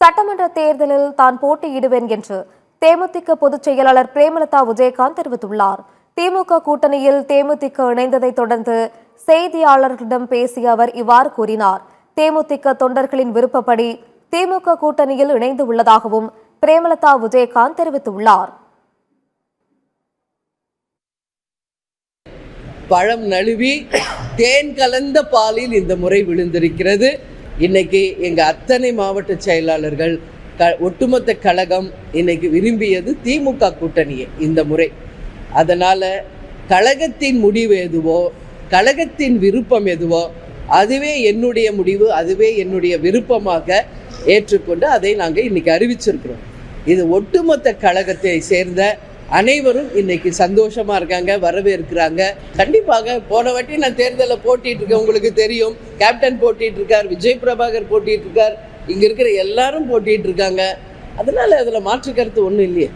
சட்டமன்ற தேர்தலில் தான் போட்டியிடுவேன் என்று தேமுதிக பொதுச் செயலாளர் பிரேமலதா விஜயகாந்த் தெரிவித்துள்ளார். திமுக கூட்டணியில் தேமுதிக இணைந்ததை தொடர்ந்து செய்தியாளர்களிடம் பேசிய அவர் இவ்வாறு கூறினார். தேமுதிக தொண்டர்களின் விருப்பப்படி திமுக கூட்டணியில் இணைந்து உள்ளதாகவும் பிரேமலதா விஜயகாந்த் தெரிவித்துள்ளார். பழம் நழுவி தேன் கலந்த பாலில் இந்த முறை விழுந்திருக்கிறது. இன்னைக்கு எங்க அத்தனை மாவட்ட செயலாளர்கள் ஒட்டுமொத்த கழகம் இன்னைக்கு விரும்பியது திமுக கூட்டணியே இந்த முறை. அதனால கழகத்தின் முடிவு எதுவோ, கழகத்தின் விருப்பம் எதுவோ, அதுவே என்னுடைய முடிவு, அதுவே என்னுடைய விருப்பமாக ஏற்றுக்கொண்டு அதை நாங்கள் இன்னைக்கு அறிவிச்சிருக்கிறோம். இது ஒட்டுமொத்த கழகத்தை சேர்ந்த அனைவரும் இன்னைக்கு சந்தோஷமா இருக்காங்க, வரவேற்கிறாங்க. கண்டிப்பாக போன வாட்டி நான் தேர்தலில் போட்டிட்டு இருக்கேன், உங்களுக்கு தெரியும். கேப்டன் போட்டிட்டு இருக்கார், விஜய் பிரபாகர் போட்டிட்டு இருக்கார், இங்க இருக்கிற எல்லாரும் போட்டிட்டு இருக்காங்க. அதனால அதுல மாற்று கருத்து ஒன்றும் இல்லையே.